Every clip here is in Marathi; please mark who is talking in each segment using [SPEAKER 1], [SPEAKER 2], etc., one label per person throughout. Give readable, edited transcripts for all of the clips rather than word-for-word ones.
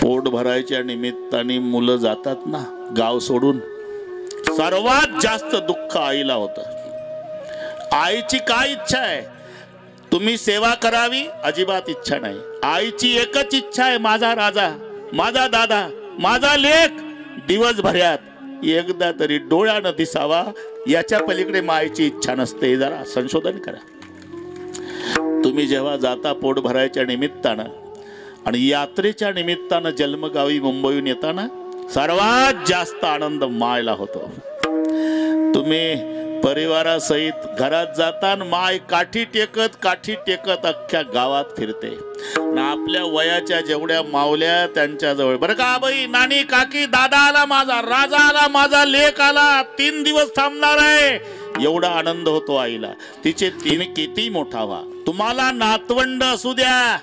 [SPEAKER 1] पोट भरायच्या निमित्ताने मुलं जातात ना गाव सोडून, सर्वात जास्त दुःख आईला होतं। आईची काय इच्छा आहे? तुम्ही सेवा करावी, अजिबात इच्छा नाही। आईची एकच इच्छा आहे, माझा राजा, माझा दादा, माझा लेक दिवसभरात एकदा तरी डोळ्यानं दिसावा, याच्या पलीकडे मायेची इच्छा नसते। जरा संशोधन करा। तुम्ही जेव्हा जाता पोट भरायच्या निमित्तानं आणि यात्रेच्या निमित्तानं जन्मगावी मुंबईहून येताना सर्वात जास्त आनंद मायला होतो। तुम्ही परिवारासहित घरात जाताना माय काठी टेकत अख्ख्या गावात फिरते। आपल्या वयाच्या जेवढ्या मावल्या त्यांच्या जवळ, बरं का बाई, नानी, काकी, दादा आला माझा, राजा आला माझा, लेक आला, 3 दिवस थांबणार आहे, एवढा आनंद होतो आईला। तिचे 3 किती मोठा व्हा, तुम्हाला नातवंड असू द्या,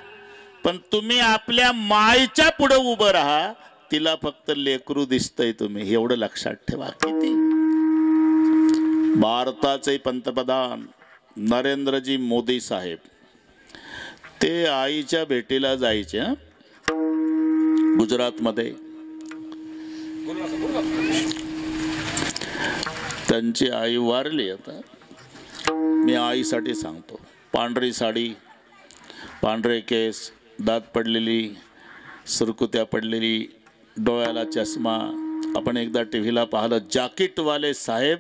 [SPEAKER 1] पण तुम्ही आपल्या मायच्या पुढे उभं राहा, तिला फक्त लेकरू दिसतंय तुम्ही, एवढं लक्षात ठेवा। किती भारताचे पंतप्रधान नरेंद्रजी मोदी साहेब, ते आईच्या भेटीला जायचे गुजरातमध्ये। त्यांची आई वारली। आता मी आईसाठी सांगतो, पांढरी साडी, पांढरे केस, दात पडलेली, सुरकुत्या पडलेली, डोळ्याला चष्मा। आपण एकदा टीव्हीला पाहिलं, जॅकेटवाले साहेब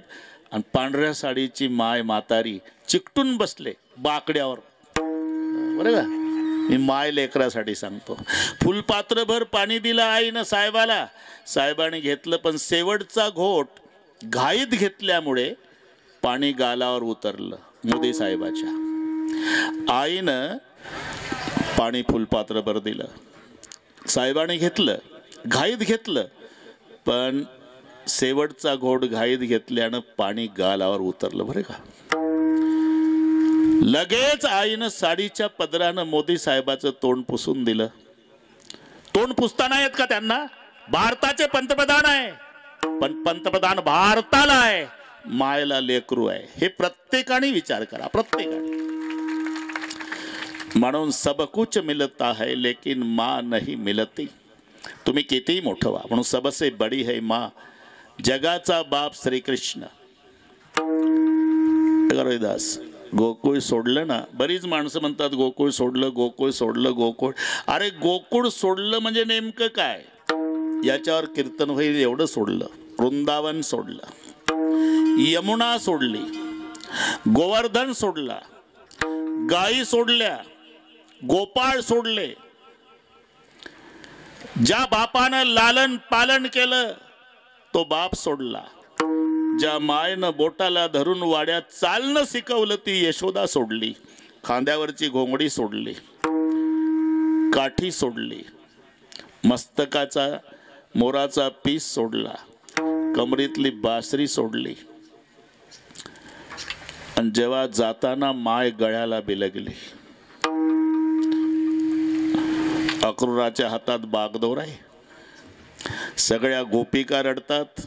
[SPEAKER 1] आणि पांढऱ्या साडीची माय म्हातारी चिकटून बसले बाकड्यावर, बरं का। मी माय लेकरासाठी सांगतो। फुलपात्रभर पाणी दिलं आईनं साहेबाला, साहेबाने घेतलं, पण शेवटचा घोट घाईत घेतल्यामुळे पाणी गालावर उतरलं मोदी साहेबाच्या। आईनं पाणी फुलपात्रभर दिलं, साहेबाने घेतलं, घाईत घेतलं, पण शेवटचा घोट घाईत घेतल्यानं पाणी गालावर उतरलं, बरं का। लगेच आईनं साडीच्या पदरानं मोदी साहेबाचं तोंड पुसून दिलं। तोंड पुसताना येत का त्यांना? भारताचे पंतप्रधान आहे, पण पंतप्रधान भारताला आहे, मायला लेकरू आहे, हे प्रत्येकाने विचार करा, प्रत्येकाने। म्हणून सब कुछ मिलता है लेकिन माँ नहीं मिलती। तुम्ही किती मोठं व्हा, म्हणून सबसे बडी है माँ, जगाचा बाप श्रीकृष्ण। रविदास गोकुळ सोडलं ना, बरीच माणसं म्हणतात गोकुळ सोडलं, गोकुळ सोडलं, गोकुळ। अरे गोकुळ सोडलं म्हणजे नेमकं काय? याच्यावर कीर्तन होईल एवढं सोडलं। वृंदावन सोडलं, यमुना सोडली, गोवर्धन सोडला, गायी सोडल्या, गोपाळ सोडले। ज्या बापानं लालन पालन केलं तो बाप सोडला। ज्या मायनं बोटाला धरून वाड्यात चालणं शिकवलं ती यशोदा सोडली। खांद्यावरची घोंगडी सोडली, काठी सोडली, मस्तकाचा मोराचा पीस सोडला, कमरीतली बासरी सोडली। आणि जेव्हा जाताना माय गळ्याला बिलगली। अक्रूराच्या हातात बागदोर आहे, सगळ्या गोपिका रडतात।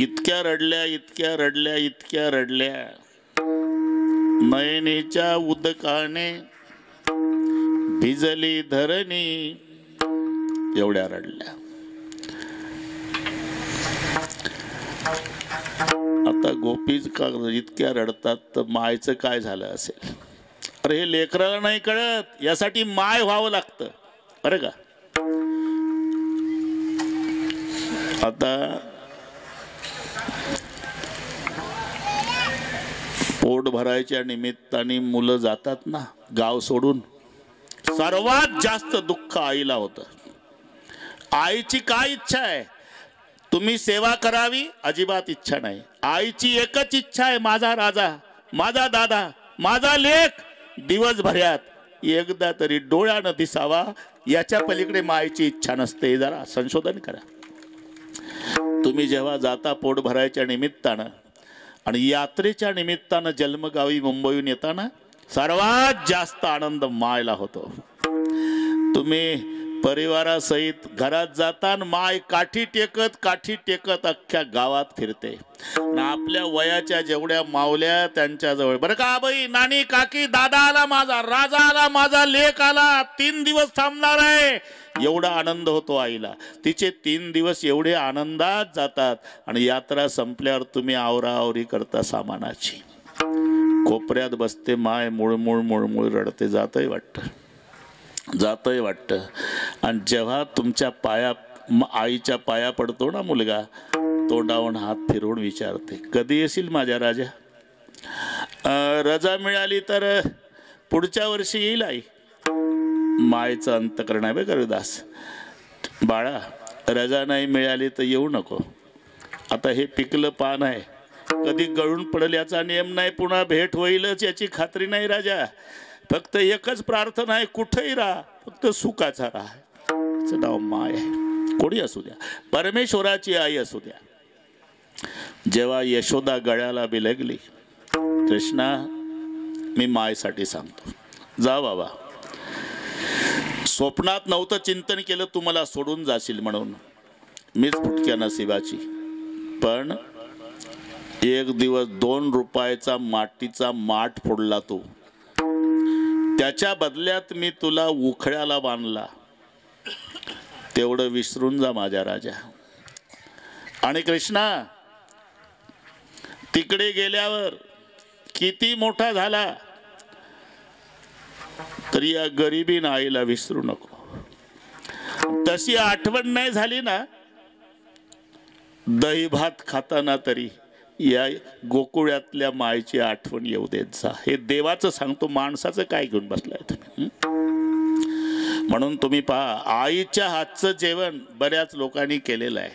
[SPEAKER 1] इतक्या रडल्या, इतक्या रडल्या, इतक्या रडल्या, नयनीच्या उदकाने भिजली धरणी, एवढ्या रडल्या। आता गोपीच का इतक्या रडतात, तर मायचं काय झालं असेल? अरे हे लेकराला नाही कळत, यासाठी माय व्हावं लागतं, बरं का। आता पोट भरायच्या निमित्ताने मुलं जातात ना गाव सोडून, सर्वात जास्त दुःख आईला होतं। आईची काय इच्छा आहे? तुम्ही सेवा करावी, अजिबात इच्छा नाही। आईची एकच इच्छा आहे, माझा राजा, माझा दादा, माझा लेक दिवसभरात एकदा तरी डोळ्यानं दिसावा, याच्या पलीकडे मायेची इच्छा नसते। जरा संशोधन करा। तुम्ही जेव्हा जाता पोट भरायच्या निमित्तानं आणि यात्रेच्या निमित्तानं जन्मगावी मुंबईहून येताना सर्वात जास्त आनंद मायला होतो। तुम्ही परिवारासहित घरात जाताना माय काठी टेकत अख्ख्या गावात फिरते. आपल्या वयाच्या जेवढ्या मावल्या त्यांच्या जवळ, बरं का बाई, नानी, काकी, दादा आला माझा, राजा आला माझा, लेक आला, 3 दिवस थांबणार आहे, एवढा आनंद होतो आईला. तिचे 3 दिवस एवढे आनंदात जातात आणि यात्रा संपल्यावर तुम्ही आवराआवरी करता सामानाची. कोपऱ्यात बसते माय, मुळमुळ रडते. जातंय वाटतं. आणि जेव्हा तुमच्या आईच्या पाया पडतो ना मुलगा, तोंडावून हात फिरवून विचारते, कधी येशील माझ्या राजा? रजा मिळाली तर पुढच्या वर्षी येईल आई. मायचं अंतकरण आहे बे दास. बाळा, रजा नाही मिळाली तर येऊ नको. आता हे पिकलं पान आहे, कधी गळून पडेल याचा नियम नाही, पुन्हा भेट होईलच याची खात्री नाही राजा. फक्त एकच प्रार्थना आहे, कुठेही राहा, फक्त सुखाचा राहा. त्याचं नाव माय आहे. कोणी असू द्या, परमेश्वराची आई असू द्या. जेव्हा यशोदा गळ्याला बिलगली, कृष्णा, मी मायसाठी सांगतो, जा बाबा. स्वप्नात नव्हतं चिंतन केलं तू मला सोडून जाशील म्हणून, मीच फुटक्या नशिबाची. पण एक दिवस 2 रुपयाचा मातीचा माठ फोडला तू, त्याच्या बदल्यात मी तुला उखळ्याला बांधला. तेवढं विसरून जा माझ्या राजा. आणि कृष्णा, तिकडे गेल्यावर किती मोठा झाला तरी या गरिबीन आईला विसरू नको. तशी आठवण नाही झाली ना, दही भात खाताना तरी या गोकुळातल्या मायची आठवण येऊ देत जा. हे देवाचं सांगतो, माणसाचं काय घेऊन बसलाय तुम्ही? म्हणून तुम्ही पहा, आईच्या हातचं जेवण बऱ्याच लोकांनी केलेलं आहे.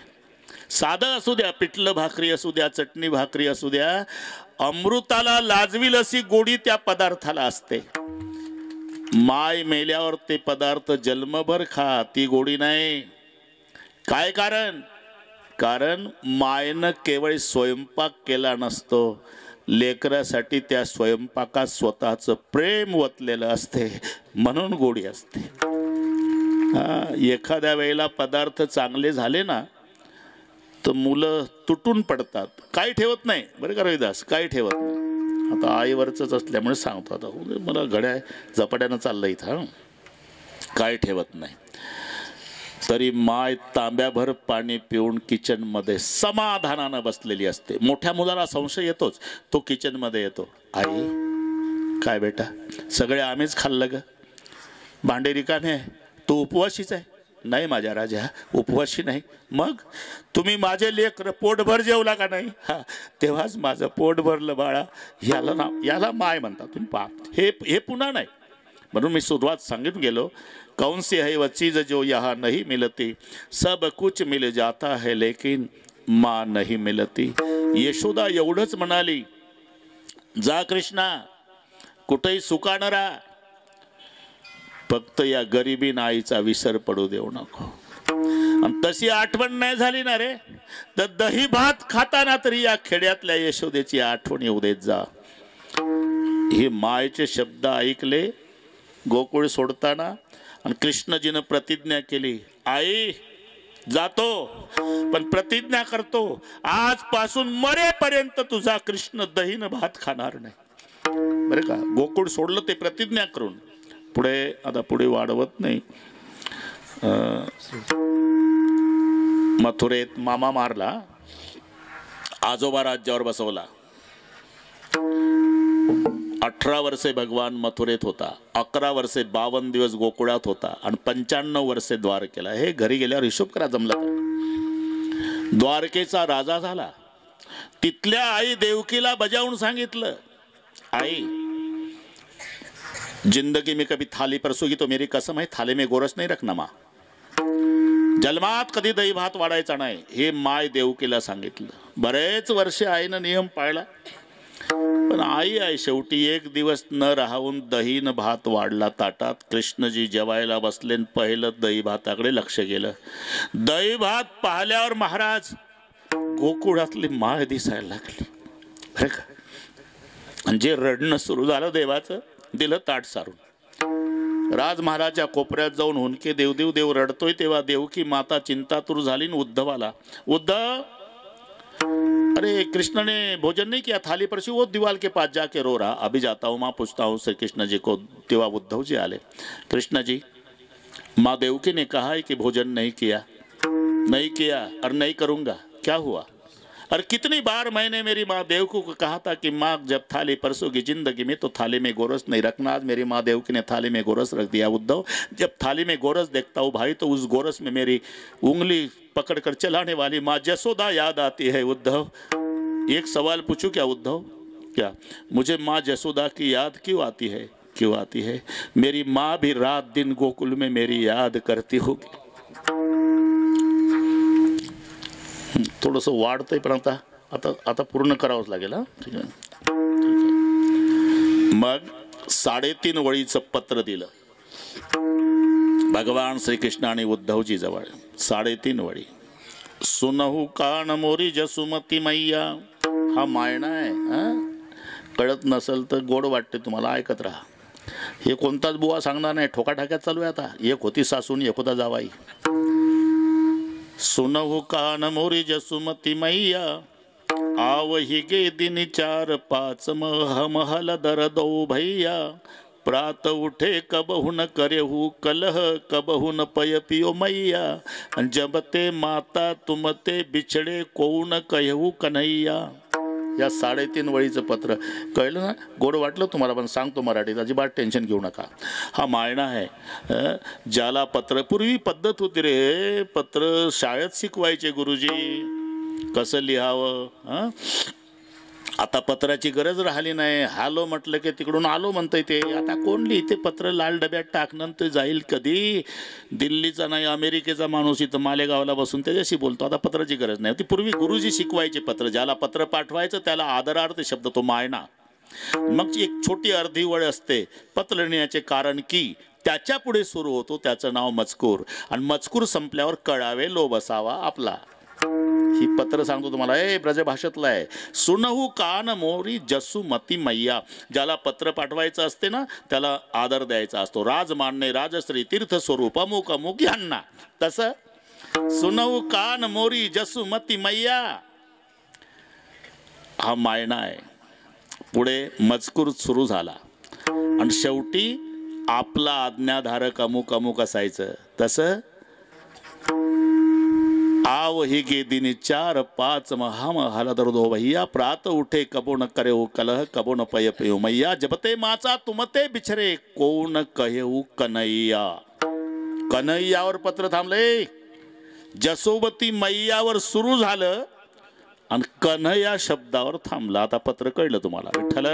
[SPEAKER 1] साधं असू द्या, पिठलं भाकरी असू द्या, चटणी भाकरी असू द्या, अमृताला लाजवील अशी गोडी त्या पदार्थाला असते. माय मेल्यावर ते पदार्थ जन्मभर खा, ती गोडी नाही. काय कारण? कारण मायनं केवळ स्वयंपाक केला नसतो, लेकरासाठी त्या स्वयंपाकात स्वतःचं प्रेम ओतलेलं असते, म्हणून गोडी असते. एखाद्या वेळेला पदार्थ चांगले झाले ना तर मुलं तुटून पडतात, काही ठेवत नाही. बरं का रविदास, काही ठेवत नाही. आता आईवरच असल्यामुळे सांगतो, आता मला घड्या झपाट्यानं चाललं इथं, काय ठेवत नाही. तरी माय तांब्याभर पाणी पिऊन किचनमध्ये समाधानानं बसलेली असते. मोठ्या मुलाला संशय येतोच, तो किचनमध्ये येतो, आई काय बेटा, सगळे आम्हीच खाल्लं ग, भांडे रिकामे आहे, तू उपवाशीच आहे? नाही माझ्या राजा, उपवाशी नाही. मग तुम्ही माझे लेकर पोटभर जेवला का नाही? हा, तेव्हाच माझं पोट भरलं बाळा. याला माय म्हणतात. तुम्ही पहा, हे पुन्हा नाही. म्हणून मी सुरुवात सांगून गेलो, कौन सी है वह चीज जो यहाँ नहीं मिलती, सब कुछ मिल जाता है लेकिन माँ नहीं मिलती. यशोदा एवढंच म्हणाली, जा कृष्णा, कुठेही सुखानं राहा, फक्त या गरिबीन आईचा विसर पडू देऊ नको. आणि तशी आठवण नाही झाली ना रे, तर दही भात खाताना तरी या खेड्यातल्या यशोदेची आठवण येऊ देत जा. हे मायेचे शब्द ऐकले गोकुळ सोडताना, आणि कृष्णजीनं प्रतिज्ञा केली, आई जातो पण प्रतिज्ञा करतो, आजपासून मरेपर्यंत तुझा कृष्ण दहीन भात खाणार नाही. बरं का, गोकुळ सोडलं ते प्रतिज्ञा करून. पुढे वाढवत नाही. मथुरेत मामा मारला, आजोबा राज्यावर बसवला. 18 वर्षे भगवान मथुरेत होता, 11 वर्षे 52 दिवस गोकुळात होता, आणि 95 वर्षे द्वारकेला. हे घरी गेल्यावर हिशोब करा जमला तर. द्वारकेचा राजा झाला. तिथल्या आई देवकीला बजावून सांगितलं, आई जिंदगी में कभी थाली परसोगी तो मेरी कसम है, थाली में गोरस नहीं रखना माँ. जन्मात कधी दही भात वाढायचा नाही, हे माय देवकीला सांगितलं. बरेच वर्षे आईनं नियम पाळला, पण आई आहे शेवटी. एक दिवस न राहून दहीन भात वाढला ताटात. कृष्णजी जेवायला बसले, पहिलं दही भाताकडे लक्ष गेलं. दही भात पाहिल्यावर महाराज गोकुळातली माय दिसायला लागली. बरं का, आणि जे रडणं सुरू झालं देवाचं, दिलं ताट सारून. राजमहालाच्या कोपऱ्यात जाऊन हुंदके देवदेव देव रडतोय तेव्हा देवकी माता चिंतातूर झाली न उद्धवाला, उद्धव अरे कृष्ण ने भोजन नहीं किया, थाली पर से वो दीवार के पास जाके रो रहा, अभी जाता हूँ माँ पूछता हूँ श्री कृष्ण जी को। तेवा उद्धव जी आले, कृष्ण जी माँ देवकी ने कहा है कि भोजन नहीं किया और नहीं करूँगा, क्या हुआ? और कितनी बार मैंने मेरी माँ देवकी को कहा था कि माँ जब थाली परसोगी जिंदगी में तो थाली में गोरस नहीं रखना। आज मेरी माँ देवकी ने थाली में गोरस रख दिया। उद्धव जब थाली में गोरस देखता हूँ भाई तो उस गोरस में मेरी उंगली पकड़कर चलाने वाली माँ जसोदा याद आती है। उद्धव एक सवाल पूछूं क्या उद्धव, क्या मुझे माँ जसोदा की याद क्यों आती है? क्यों आती है? मेरी माँ भी रात दिन गोकुल में मेरी याद करती होगी। थोडंसं वाढतंय पण आता आता आता पूर्ण करावंच लागेल। हा ठीक आहे, मग 3.5 वळीचं पत्र दिलं भगवान श्रीकृष्णाने उद्धवजी जवळ। 3.5 वळी। सुनहु कान मोरी जसुमती मैया, हा मायना आहे। हा कळत नसेल तर गोड वाटते तुम्हाला, ऐकत राहा। हे कोणताच बुवा सांगणार नाही, ठोकाठाक्यात चालू आहे आता। एक होती सासून एक होता जावाई। सुनहु कान मोरी जसुमती मैया, आवही गे दिन 4-5 महल दर दो भैया। प्रात उठे कबहु न करेहु कलह, कबहु न पय पियो मैया। जब ते माता तुम ते बिछड़े कोण कहू कन्हैया। या 3.5 वळीचं पत्र कळलं ना? गोड वाटलं तुम्हाला? पण सांगतो मराठीत, अजिबात टेन्शन घेऊ नका। हा मायना आहे ज्याला पत्र, पूर्वी पद्धत होती रे, पत्र शाळेत शिकवायचे गुरुजी कसं लिहावं। आता पत्राची गरज राहिली नाही। हालो म्हटलं की तिकडून आलो म्हणतंय ते। आता कोण लिहिते पत्र? लाल डब्यात टाकणं ते जाईल कधी? दिल्लीचा नाही अमेरिकेचा माणूस इथं मालेगावला बसून त्याच्याशी बोलतो। आता पत्राची गरज नाही। ती पूर्वी गुरुजी शिकवायचे पत्र, ज्याला पत्र पाठवायचं त्याला आदरार्थ शब्द तो मायना। मग एक छोटी अर्धी वळ असते पत्र लिहिण्याचे कारण की त्याच्या पुढे सुरू होतो त्याचं नाव मजकूर, आणि मजकूर संपल्यावर कळावे लो बसावा आपला। ही पत्र सांगतो तुम्हाला, ब्रजभाषेतला आहे। सुनहु कान मोरी जसुमती मैया, ज्याला पत्र पाठवायचं असते ना त्याला आदर द्यायचा असतो। राजमान्य राजश्री तीर्थ स्वरूप अमुक अमुक यांना, तसं सुनहु कान मोरी जसुमती मैया हा मायना आहे। पुढे मजकूर सुरू झाला आणि शेवटी आपला आज्ञाधारक अमुक अमुक असायचं। तसं आवही गे दिन 4-5 महल दर दो भैया। प्रात उठे कबो न करेहु कलह, कबो न पय पियो मैया। जबते माचा तुमते बिछरे कोण कहेहु कन्हैया। कन्हैयावर पत्र थांबले, जसोमती मैयावर सुरू झालं आणि कन्हैया शब्दावर थांबला। आता पत्र कळलं तुम्हाला? विठ्ठल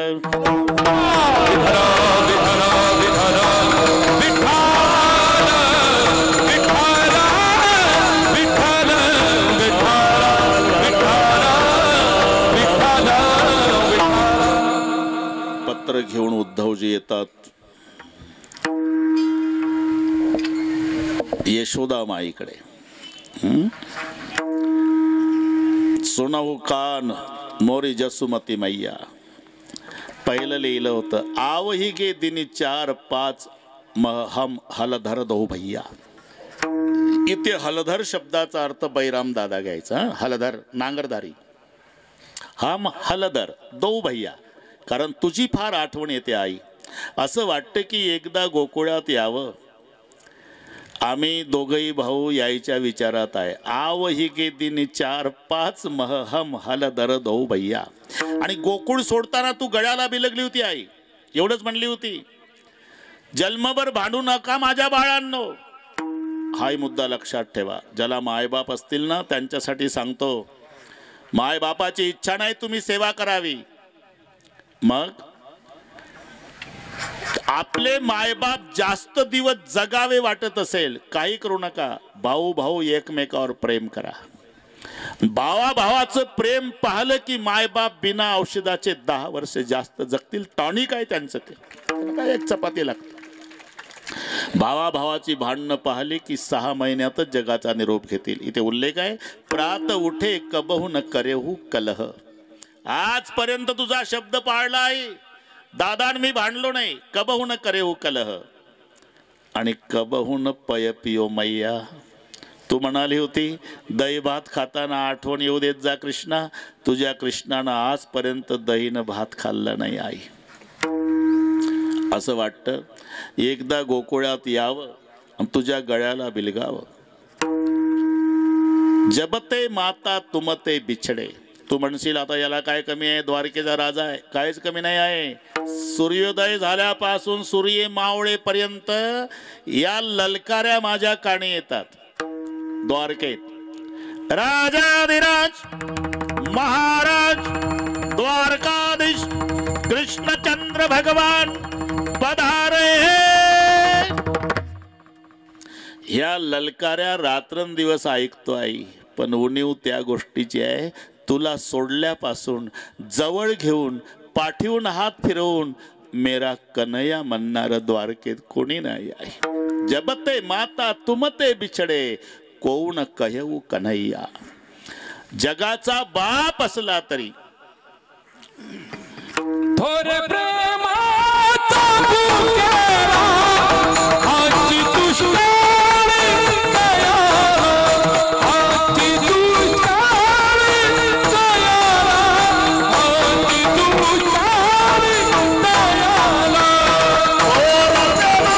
[SPEAKER 1] पत्र घेऊन उद्धवजी येतात यशोदा माईकडे। सुनहु कान मोरी जसुमती मैया। पहिलं लिहिलं होतं आवही गे दिनी 4-5 हम हलधर दो भैया। इथे हलधर शब्दाचा अर्थ बैराम दादा घ्यायचा। हलधर नांगरदारी, हम हलधर दो भैया, कारण तुझी फार आठवण येते आई। असं वाटतं की एकदा गोकुळात यावं। आम्ही दोघही भाऊ यायच्या विचारात आहे। आवही गे दिन 4-5 हम हलधर दो भैया। आणि गोकुळ सोडताना तू गळ्याला बिलगली होती आई, एवढंच म्हणली होती, जन्मभर भांडू नका माझ्या बाळांनो। हाही मुद्दा लक्षात ठेवा। ज्याला मायबाप असतील ना त्यांच्यासाठी सांगतो, मायबापाची इच्छा नाही तुम्ही सेवा करावी, मग आपले मायबाप जास्त दिवस जगावे वाटत असेल काही करू नका। भाऊ भाऊ एकमेकावर प्रेम करा। भावा भावाचं प्रेम पाहिलं की मायबाप बिना औषधाचे 10 वर्ष जास्त जगतील। टॉनिक आहे त्यांचं, ते काय एक चपाती लागते। भावा भावाची भांडणं पाहिली की 6 महिन्यातच जगाचा निरोप घेतील। इथे उल्लेख आहे प्रात उठे कबहु न करेहु कलह। आजपर्यंत तुझा शब्द पाळला आहे दादा, मी भांडलो नाही। कबहु न करेहु कलह, आणि कबहून पय पियो मैया. तू म्हणाली होती दही भात खाताना आठवण येऊ देत जा कृष्णा. तुझ्या कृष्णानं आजपर्यंत दहीनं भात खाल्ला नाही आई. असं वाटतं एकदा गोकुळात यावं आणि तुझ्या गळ्याला बिलगावं. जबते माता तुमते बिछडे. तू म्हणशील आता याला काय कमी आहे, द्वारकेचा राजा आहे. काहीच कमी नाही आहे. सूर्योदय झाल्यापासून सूर्य मावळेपर्यंत या ललकाऱ्या माझ्या कानी येतात. द्वारकेत राजाधिराज महाराज द्वारकाधीश कृष्णचंद्र भगवान पधारे. ह्या ललकाऱ्या रात्रंदिवस ऐकतो आई. पण उणीव त्या गोष्टीची आहे, तुला सोडल्यापासून जवळ घेऊन पाठीवून हात फिरवून मेरा कन्हैया म्हणणार द्वारकेत कोणी नाही आहे. जबते माता तुमते बिछडे कोण कहू कन्हैया. जगाचा बाप असला तरी
[SPEAKER 2] थोर प्रेमाचा भुकेला हाची तुष्काळी दयाला, हाची तुष्काळी दयाला, हाची तुष्काळी दयाला. थोर प्रेमाचा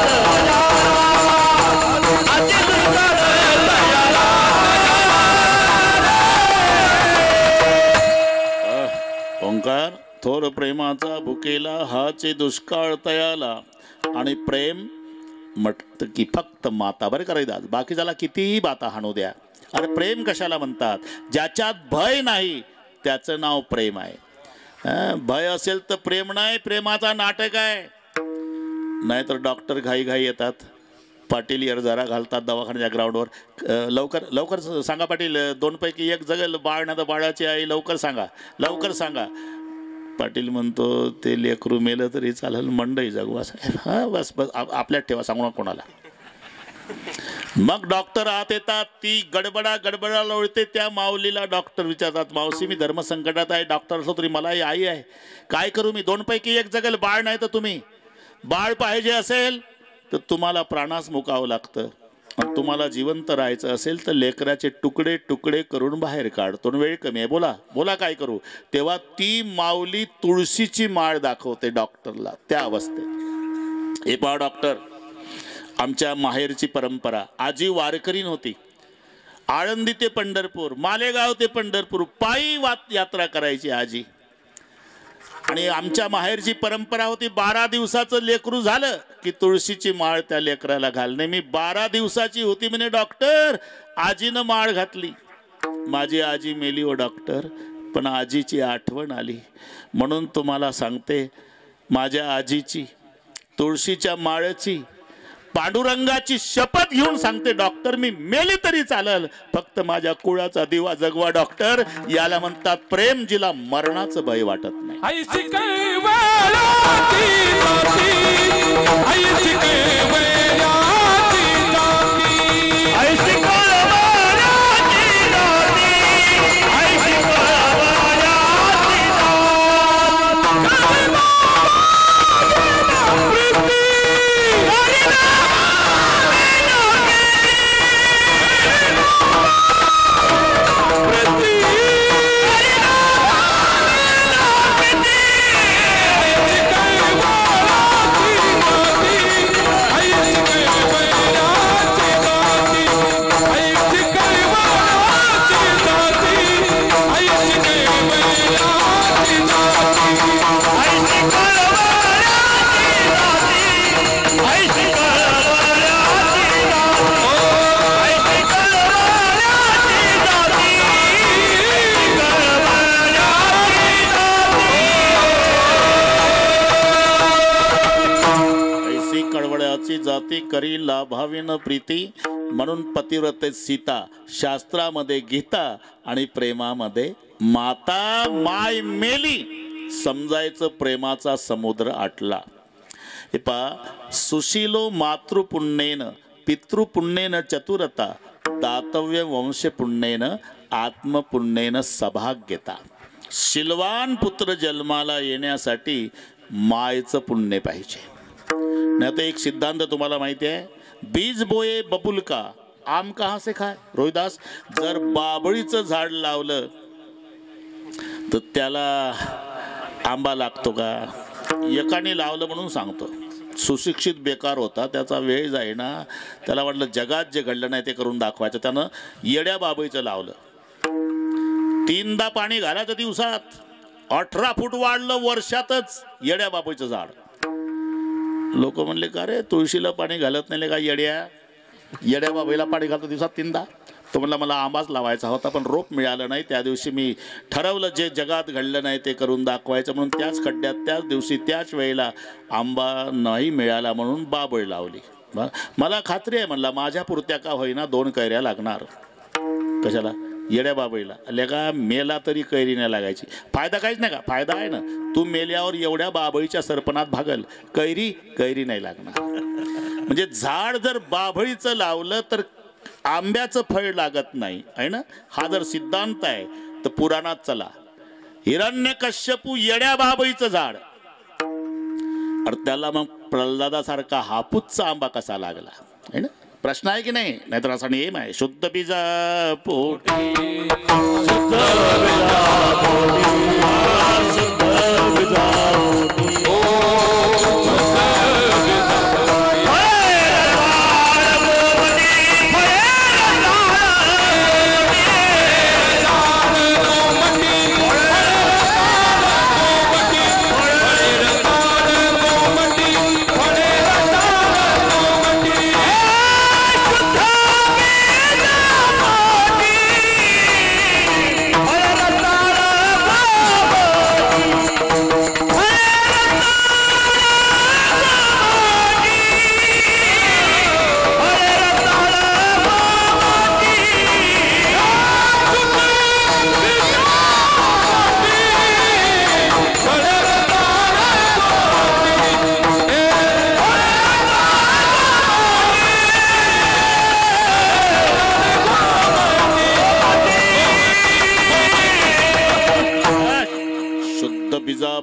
[SPEAKER 2] भुकेला हाची तुष्काळी दयाला,
[SPEAKER 1] ओंकार. थोर प्रेमाचा भुकेला हाचे दुष्काळ तयाला. आणि प्रेम म्हटत की फक्त माता. बरं करायचं बाकी झाला कितीही बाता हाणू द्या. अरे प्रेम कशाला म्हणतात, ज्याच्यात भय नाही त्याचं नाव प्रेम आहे. भय असेल तर प्रेम नाही, प्रेमाचा नाटक आहे. नाहीतर डॉक्टर घाई घाई येतात, पाटील यार जरा घालतात दवाखान्याच्या ग्राउंडवर. लवकर लवकर सांगा पाटील, 2 पैकी 1 जगेल बाळ ना तर बाळाची आई, लवकर सांगा लवकर सांगा. पाटील म्हणतो ते लेकरू मेलं तरी चालेल, मंडई जगवा साहेब. हा बस बस आपल्यात ठेवा, सांगू नका कोणाला. मग डॉक्टर आत येतात. ती गडबडा लोळते. त्या माऊलीला डॉक्टर विचारतात, मावशी मी धर्मसंकटात आहे, डॉक्टर असलो तरी मला आई आहे, काय करू मी. 2 पैकी 1 जगेल बाळ, नाही तर तुम्ही. बाळ पाहिजे असेल तर तुम्हाला प्राणास मुकावं लागतं. आणि तुम्हाला जिवंत राहायचं असेल तर लेकराचे तुकडे तुकडे करून बाहेर काढतो. वेळ कमी आहे, बोला बोला काय करू. तेव्हा ती माऊली तुळशीची माळ दाखवते डॉक्टरला त्या अवस्थेत. हे पहा डॉक्टर, आमच्या माहेरची परंपरा, आजी वारकरीण होती. आळंदी ते पंढरपूर, मालेगाव ते पंढरपूर पायी यात्रा करायची आजी. आणि आमच्या माहेरची परंपरा होती 12 दिवसाचं लेकरू झालं की तुळशीची माळ त्या लेकराला घालणे. मी 12 दिवसाची होती म्हणे डॉक्टर, आजीनं माळ घातली. माझी आजी मेली हो डॉक्टर, पण आजीची आठवण आली म्हणून तुम्हाला सांगते. माझ्या आजीची, तुळशीच्या माळेची, पांडुरंगाची शपथ घेऊन सांगते डॉक्टर, मी मेली तरी चालेल, फक्त माझ्या कुळाचा दिवा जगवा डॉक्टर. याला म्हणतात प्रेम, जिला मरणाचं भय वाटत नाही. सावळ्याची जाती करी लाभाविन प्रीती, म्हणून पतिव्रते सीता, शास्त्रामध्ये गीता आणि प्रेमामध्ये माता. माय मेली समजायचं प्रेमाचा समुद्र आटला. हे पहा, सुशीलो मातृपुण्येन पितृपुण्येन चतुरता, दातव्य वंशपुण्येन आत्मपुण्येन सभाग्यता. शिलवान पुत्र जन्माला येण्यासाठी मायचं पुण्य पाहिजे. नाही तर एक सिद्धांत तुम्हाला माहिती आहे, बीज बोये बबुल का आम कहाँ से खाय. रोहिदास, जर बाबळीचं झाड लावलं तर त्याला आंबा लागतो का? एकाने लावलं म्हणून सांगतो. सुशिक्षित बेकार होता, त्याचा वेळ जाईना, त्याला वाटलं जगात जे घडलं नाही ते करून दाखवायचं. त्यानं येड्या बाबळीचं लावलं. 3दा पाणी घालायचं दिवसात, 18 फूट वाढलं वर्षातच येड्या बाबळीचं झाड. लोक म्हणले, का रे तुळशीला पाणी घालत नाही का येड्या बाबळीला पाणी घालतो दिवसात 3दा. तो म्हणला, मला आंबाच लावायचा होता पण रोप मिळालं नाही. त्या दिवशी मी ठरवलं जे जगात घडलं नाही ते करून दाखवायचं म्हणून त्याच खड्ड्यात त्याच दिवशी त्याच वेळेला आंबा नाही मिळाला म्हणून बाबळी लावली. मला खात्री आहे म्हणला, माझ्या पुरत्या का होईना 2 कैऱ्या लागणार. कशाला? येड्या बाबळीला. लेका मेला तरी कैरी नाही लागायची. फायदा काहीच नाही का? फायदा आहे ना, तू मेल्यावर एवढ्या बाबळीच्या सरपणात भागल, कैरी नाही लागणार. म्हणजे झाड जर बाभळीचं लावलं तर आंब्याचं फळ लागत नाही आहे ना. हा जर सिद्धांत आहे तर पुराणात चला. हिरण्यकश्यपू येड्या बाबळीचं झाड, आणि त्याला मग प्रल्हादासारखा हापूसचा आंबा कसा लागला आहे ना. प्रश्न आहे की नाही? नाहीतर असा नियम आहे, शुद्ध बीजा पोटी शुद्ध बीजा पोटी शुद्ध बीजा पोटी.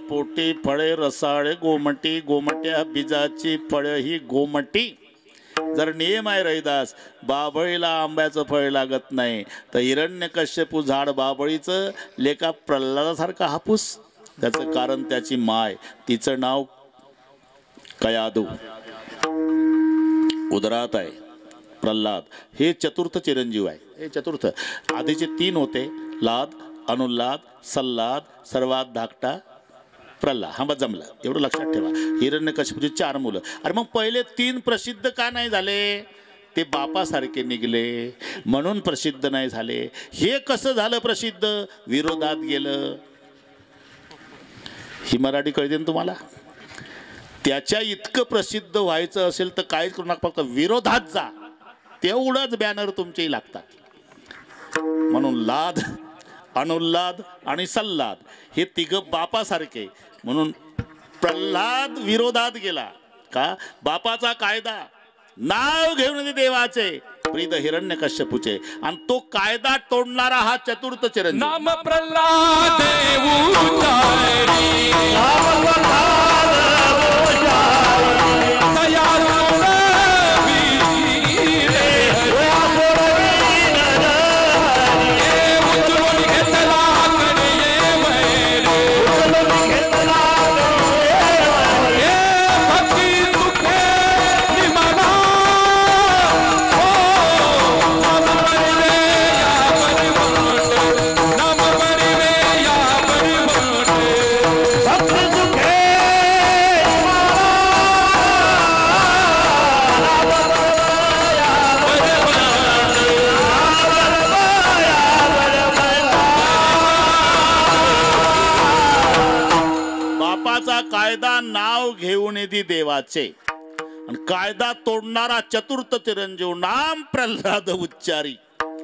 [SPEAKER 1] पोटी फळे रसाळे गोमटी, गोमट्या बीजाची फळ ही गोमटी. जर नियम आहे रहिदास, बाभळीला आंब्याचं फळ लागत नाही तर हिरण्यकश्यपू झाड बाभळीचं, लेका प्रल्हादासारखा हापूस. त्याचं कारण त्याची माय, तिचं नाव कयादू, उदरात आहे प्रल्हाद. हे चतुर्थ चिरंजीव आहे. हे चतुर्थ. आधीचे 3 होते, लाद, अनुल्लाद, सल्लाद, सर्वात धाकटा प्रल्हाद. हा बस जमला, एवढं लक्षात ठेवा. हिरण्यकश्यपूची 4 मुलं. अरे मग पहिले 3 प्रसिद्ध का नाही झाले? ते बापासारखे निघले म्हणून प्रसिद्ध नाही झाले. हे कसं झालं प्रसिद्ध? विरोधात गेलं. ही मराठी कळते ना तुम्हाला? त्याच्या इतकं प्रसिद्ध व्हायचं असेल तर काहीच करू नका, फक्त विरोधात जा, तेवढंच बॅनर तुमचेही लागतात. म्हणून लाद, अनुल्लाद आणि सल्लाद हे 3 बापासारखे, म्हणून प्रल्हाद विरोधात गेला. का? बापाचा कायदा, नाव घेऊन देवाचे, प्रीत हिरण्यकश्यपूचे, आणि तो कायदा तोडणारा हा चतुर्थ चिरंजीव.
[SPEAKER 2] नाम प्रल्हाद
[SPEAKER 1] कायदा नाव घेऊन येते देवाचे. आणि कायदा तोडणारा चतुर्थ चिरंजीव नाम प्रल्हाद उच्चारी.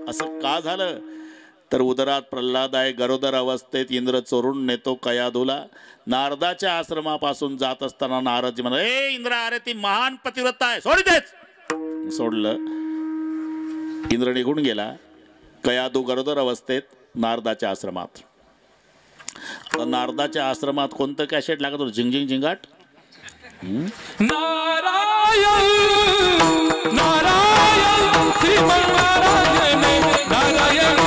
[SPEAKER 1] असं का झालं तर उदरात प्रल्हाद आहे. गरोदर अवस्थेत इंद्र चोरून नेतो कयाधूला. नारदाच्या आश्रमापासून जात असताना नारदजी म्हणा, ए इंद्रा, अरे ती महान पतिव्रता आहे, सोड देच. सोडलं. इंद्र निघून गेला. कयाधू गरोदर अवस्थेत नारदाच्या आश्रमात. नारदाच्या आश्रमात कोणतं कॅसेट लागत होतं? झिंग झिंग झिंगाट.
[SPEAKER 2] नारायण नारायण श्रीमन्नारायण नारायण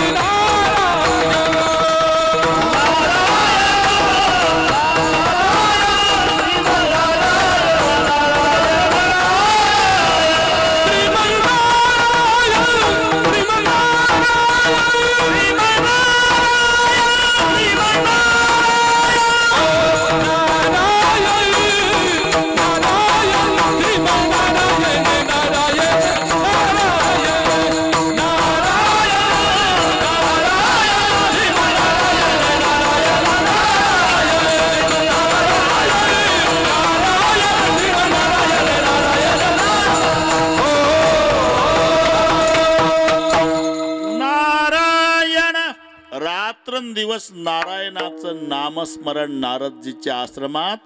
[SPEAKER 1] दिवस नारायणाचं नामस्मरण नारदजीच्या आश्रमात.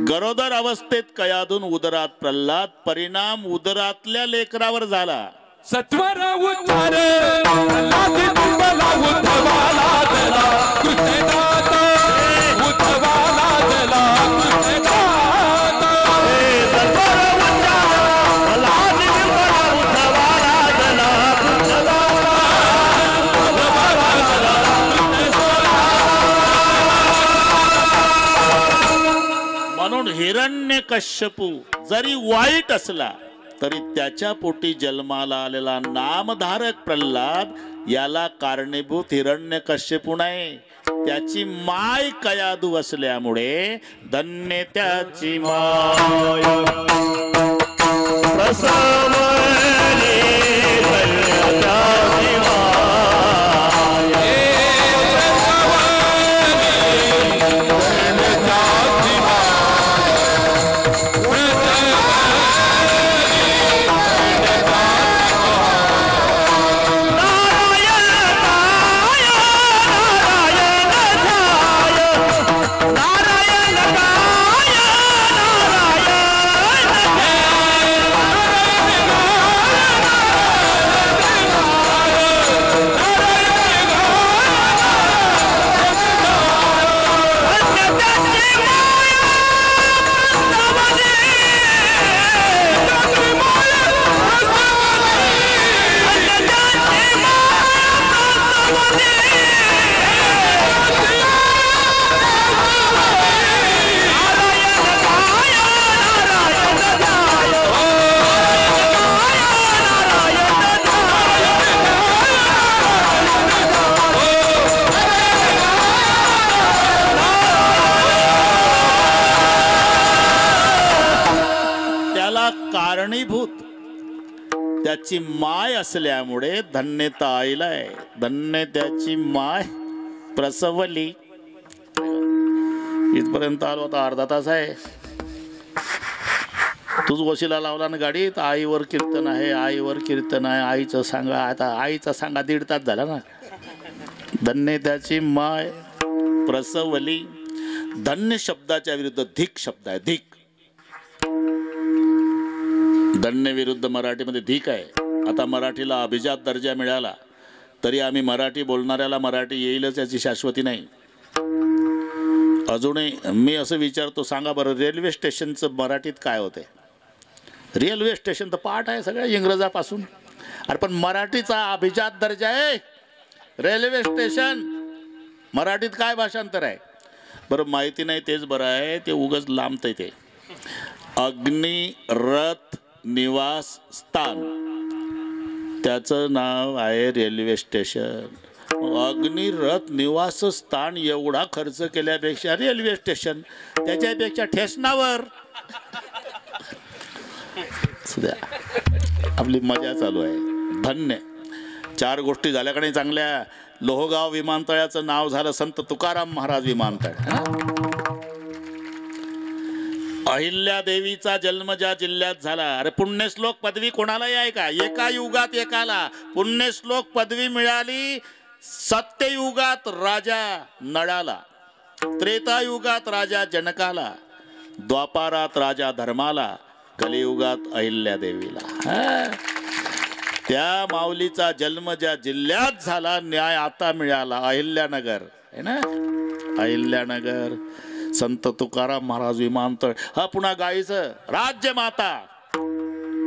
[SPEAKER 1] गरोदर अवस्थेत कयाधून उदरात प्रल्हाद. परिणाम उदरातल्या लेकरावर झाला.
[SPEAKER 2] सत्वर उच्चार प्रल्हादी तुंबला उद्धवाला दला कृष्णदाता उद्धवाला दला कृष्णदाता. सत्वर उच्चार प्रल्हादी तुंबला उद्धवाला दला कृष्णदाता.
[SPEAKER 1] म्हणून हिरण्यकश्यपू जरी वाईट असला तरी त्याच्या पोटी जन्माला आलेला नामधारक प्रल्हाद याला कारणीभूत हिरण्यकश्यपू नाही, त्याची माय कयाधू असल्यामुळे धन्य त्याची माय. कारणीभूत त्याची माय असल्यामुळे धन्यता आईला आहे. धन्य त्याची माय प्रसवली. इथपर्यंत आलो, आता अर्धा तास आहे. तूच वशिला लावला ना गाडीत. आईवर कीर्तन आहे, आईवर कीर्तन आहे, आईचं सांगा. आता आईचं सांगा 1.5 तास झाला ना. धन्य त्याची माय प्रसवली. धन्य शब्दाच्या विरुद्ध धिक शब्द आहे. धिक. धन्य विरुद्ध मराठीमध्ये धिक आहे. आता मराठीला अभिजात दर्जा मिळाला तरी आम्ही मराठी बोलणाऱ्याला मराठी येईलच याची शाश्वती नाही. अजूनही मी असं विचारतो, सांगा बरं रेल्वे स्टेशनचं मराठीत काय होते? रेल्वे स्टेशन तर पाठ आहे सगळ्या इंग्रजापासून. अरे पण मराठीचा अभिजात दर्जा आहे. रेल्वे स्टेशन मराठीत काय भाषांतर आहे बरं? माहिती नाही तेच बरं आहे. ते उगाच लांबतंय ते. अग्नि रथ निवास स्थान त्याचं नाव आहे रेल्वे स्टेशन. अग्निरथ निवास स्थान एवढा खर्च केल्यापेक्षा रेल्वे स्टेशन, त्याच्यापेक्षा ठेसनावर आपली मजा चालू आहे. धन्य. 4 गोष्टी झाल्या का नाही चांगल्या? लोहगाव विमानतळाचं नाव झालं संत तुकाराम महाराज विमानतळ. अहिल्या देवीचा जन्म ज्या जिल्ह्यात झाला, अरे पुण्यश्लोक पदवी कोणालाही आहे का? एका युगात एकाला पुण्यश्लोक पदवी मिळाली. सत्ययुगात राजा नळाला, त्रेतायुगात राजा जनकाला, द्वापारात राजा धर्माला, कलियुगात अहिल्या देवीला. त्या माऊलीचा जन्म ज्या जिल्ह्यात झाला, न्याय आता मिळाला. अहिल्यानगर आहे ना, अहिल्यानगर. संत तुकाराम महाराज विमानतळ. हा पुन्हा गाईचं राज्य माता,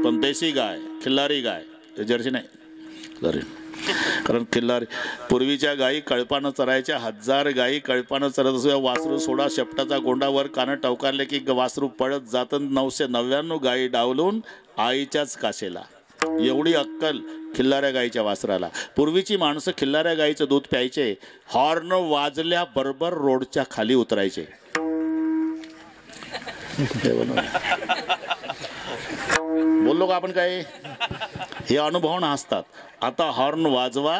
[SPEAKER 1] पण देशी गाय, खिल्लारी गाय, जर्सी नाही खिल्लारी. कारण खिल्लारी पूर्वीच्या गायी कळपानं चरायच्या. 1000 गायी कळपानं चरत असो. वासरू सोडा शेपटाचा गोंडावर कानं टवकारले की वासरू पळत जातं. 999 गायी डावलून आईच्याच काशेला. एवढी अक्कल खिल्लाऱ्या गाईच्या वासराला. पूर्वीची माणसं खिल्लाऱ्या गाईचं दूध प्यायचे. हॉर्न वाजल्याबरोबर रोडच्या खाली उतरायचे. बोललो का आपण काय? हे अनुभवणं असतात. आता हॉर्न वाजवा,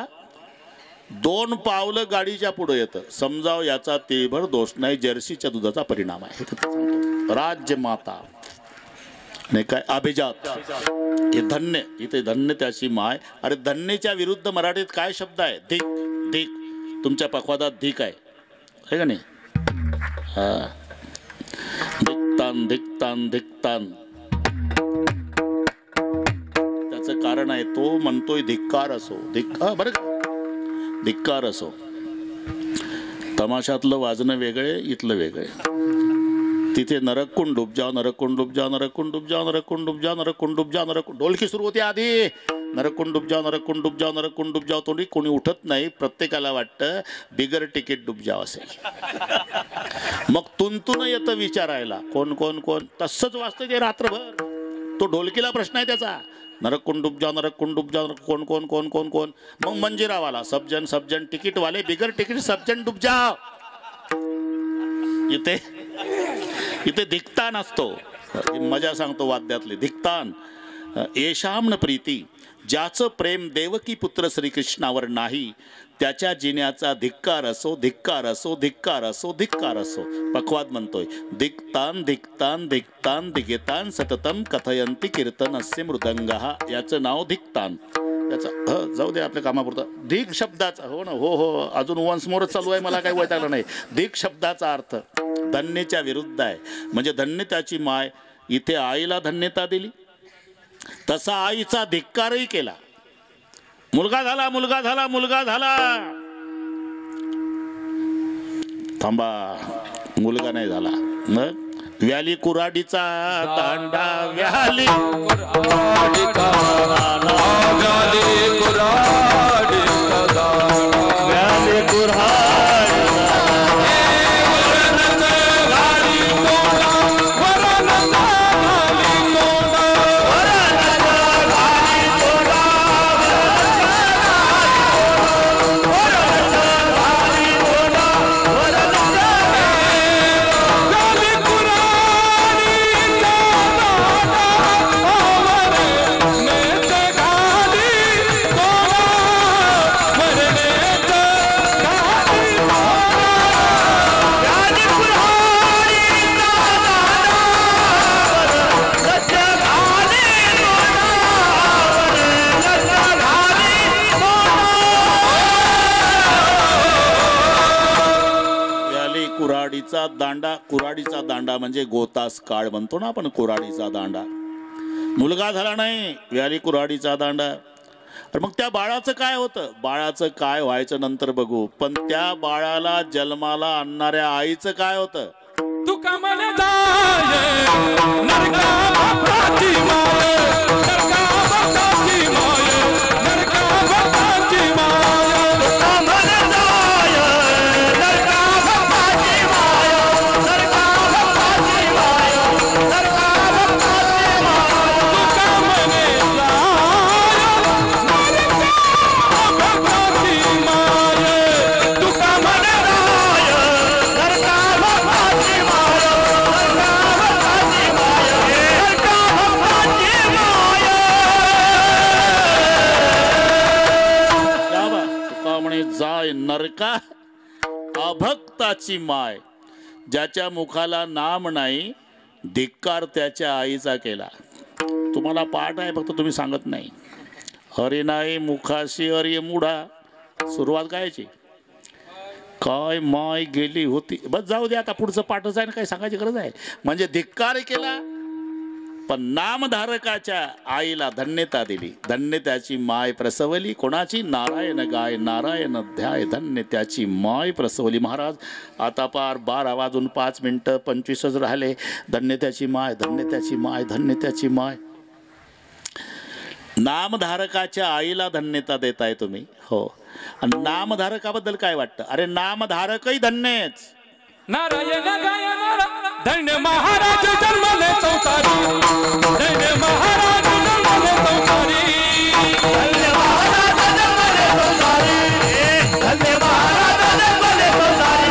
[SPEAKER 1] 2 पावलं गाडीच्या पुढे येतं. समजाव याचा तेभर दोष नाही, जर्सीच्या दुधाचा परिणाम आहे. राज्य माता नाही काय अभिजात. हे धन्य, इथे धन्य त्याची माय. अरे धन्यच्या विरुद्ध मराठीत काय शब्द आहे? धिक. धिक. तुमच्या पखवादात धिक आहे का नाही? हा, धिकतान धिकतान धिकतान. त्याचं कारण आहे, तो म्हणतोय धिक्कार असो. बरं का, धिक्कार असो. तमाशातलं वाजणं वेगळे, इथलं वेगळे. तिथे नरकुंड डूब जाओ, नरकुंड डूब जाओ, नरकुंड डूब जाओ, नरकुंड डूब जाओ, नरकुंड डूब जाओ, नरकुंड. ढोलकी सुरू होती आधी. नरकुंड डूब जाओ, नरकुंड डूब जाओ, नरकुंड डूब जाओ. तोंडी कोणी उठत नाही. प्रत्येकाला वाटतं बिगर तिकीट डूब जाओ असेल. मग तुंतून येतं विचारायला, कोण कोण कोण. तसंच वाचतं ते रात्रभर. तो ढोलकीला प्रश्न आहे त्याचा. नरकुंड डूब जाओ, नरकुंड डूब जाओ, कोण कोण कोण कोण कोण. मग मंजिरावाला, सबजन सबजन तिकीट वाले, बिगर तिकीट सबजन डूब जाओ. इथे धिक्तान असतो. मजा सांगतो वाद्यातली. धिक्तान. येशाम न प्रीती. ज्याचं प्रेम देवकी पुत्र श्रीकृष्णावर नाही, त्याच्या जिन्याचा धिक्कार असो, धिक्कार असो, धिक्कार असो, धिक्कार असो. पखवाद म्हणतोय, धिक्तान धिक्तान धिक्तान दिगेतान सततम कथयंती कीर्तनस्य मृदंगः. याचं नाव धिक्तान. त्याचा जाऊ दे आपल्या कामापुरतं. धिक शब्दाचा, हो ना, हो अजून वन्स मोरच चालू आहे, मला काही वैतागलं नाही. धिक शब्दाचा अर्थ धन्यच्या विरुद्ध आहे. म्हणजे धन्य त्याची माय. इथे आईला धन्यता दिली, तसा आईचा धिक्कारही केला. मुलगा झाला, मुलगा झाला, मुलगा झाला. थांबा, मुलगा नाही झाला. मग व्याली कुऱ्हाडीचा दांडा, व्याली कुऱ्हाडीचा दांडा, व्याली कुऱ्हाडीचा दांडा, व्याली कुऱ्हाडीचा दांडा. कुऱ्हाडीचा दांडा म्हणजे गोतास काळ म्हणतो ना आपण, कुऱ्हाडीचा दांडा. मुलगा झाला नाही, व्याली कुऱ्हाडीचा दांडा. मग त्या बाळाचं काय होतं? बाळाचं काय व्हायचं नंतर बघू. पण त्या बाळाला जन्माला आणणाऱ्या आईचं काय होतं?
[SPEAKER 2] तू कमल जाय नरका भक्ताची माय, नरका भक्ताची माय, नरका भक्ताची माय. कमल जाय नरका भक्ताची माय, नरका भक्ताची माय, नरका भक्ताची माय. तू कमल जाय नरका भक्ताची माय, तू कमल जाय नरका भक्ताची माय.
[SPEAKER 1] जाय नरका अभक्ताची माय. ज्याच्या मुखाला नाम नाही, धिक्कार त्याच्या आईचा केला. तुम्हाला पाठ आहे, फक्त तुम्ही सांगत नाही. हरी नाही मुखाशी हरी मुढा. सुरुवात कायची? काय माय गेली होती. बस जाऊ दे, आता पुढचं पाठच आहे ना, काही सांगायची गरज आहे. म्हणजे धिक्कार केला, पण नामधारकाच्या आईला धन्यता दिली. धन्य त्याची माय प्रसवली. कोणाची? नारायण गाय नारायण ध्याय धन्य त्याची माय प्रसवली. महाराज आता पार 12:05 राहिले. धन्य त्याची माय, धन्य त्याची माय, धन्य त्याची माय. नामधारकाच्या आईला धन्यता देताय तुम्ही. हो, आणि नामधारकाबद्दल काय वाटतं? अरे नामधारकही धन्यच.
[SPEAKER 2] नारायण गाय धन्य महाराज जन्मले चौकारी. धन्य महाराज जन्मले चौकारी. धन्य महाराज जन्मले चौकारी. धन्य महाराज जन्मले चौकारी.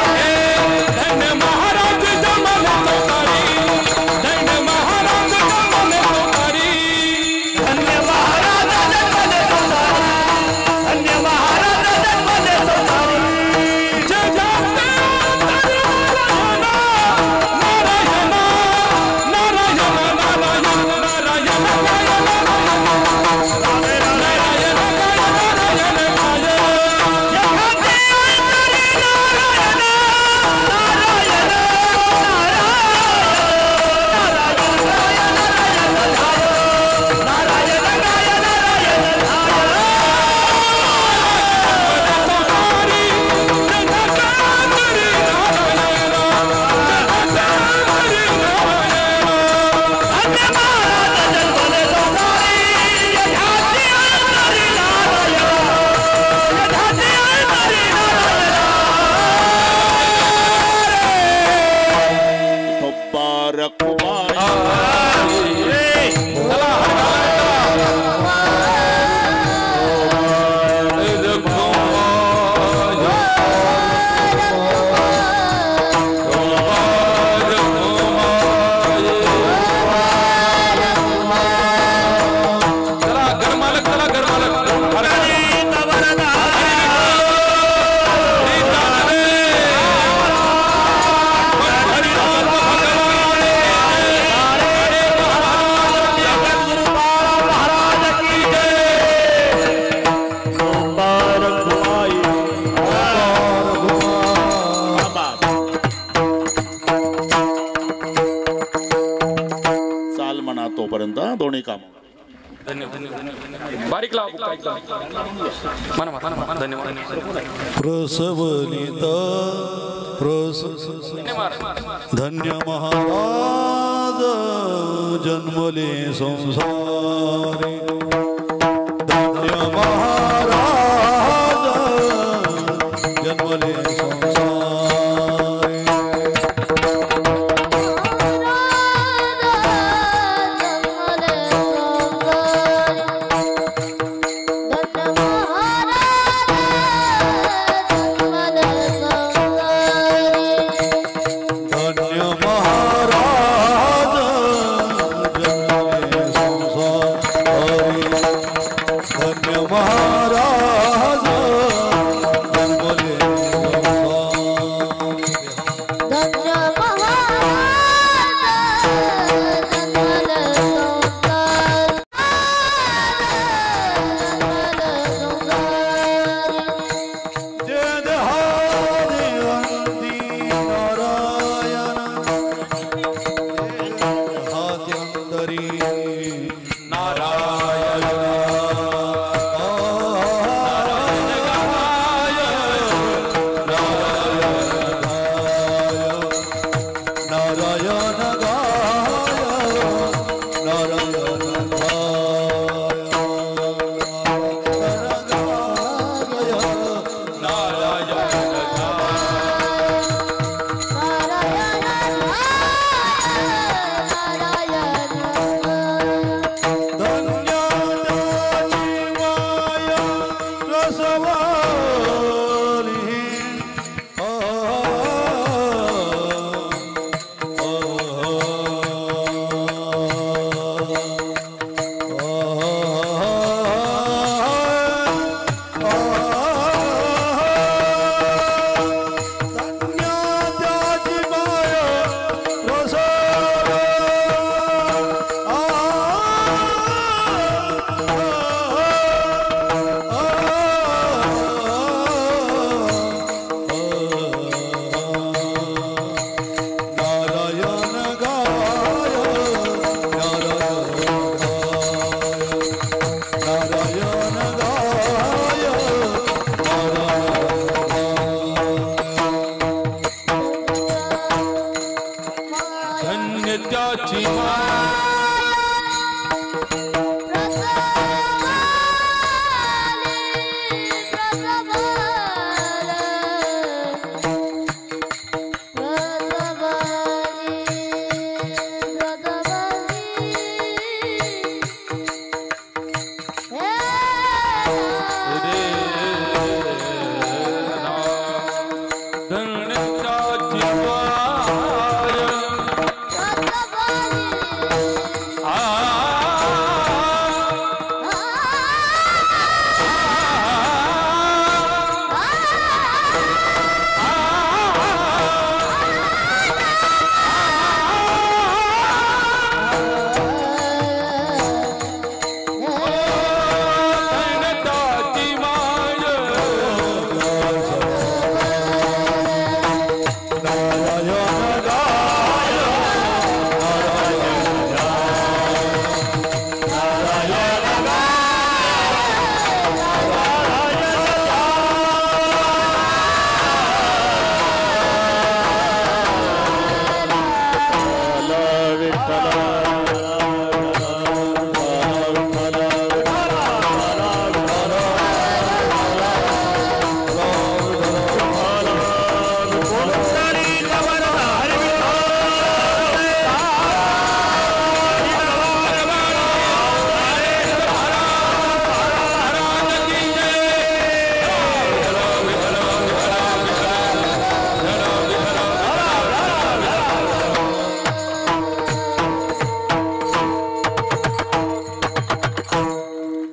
[SPEAKER 2] धन्य महाराज जन्मले चौकारी. धन्य महाराज जन्मले चौकारी. धन्य महाराज जन्मले चौकारी. धन्य महाराज जन्मले चौकारी. जय जय
[SPEAKER 1] तोपर्यंत दोन्ही काम.
[SPEAKER 2] बारीक लाव. धन्यवाद.
[SPEAKER 3] प्रसवनिता धन्य महाराज जन्मले संसारी.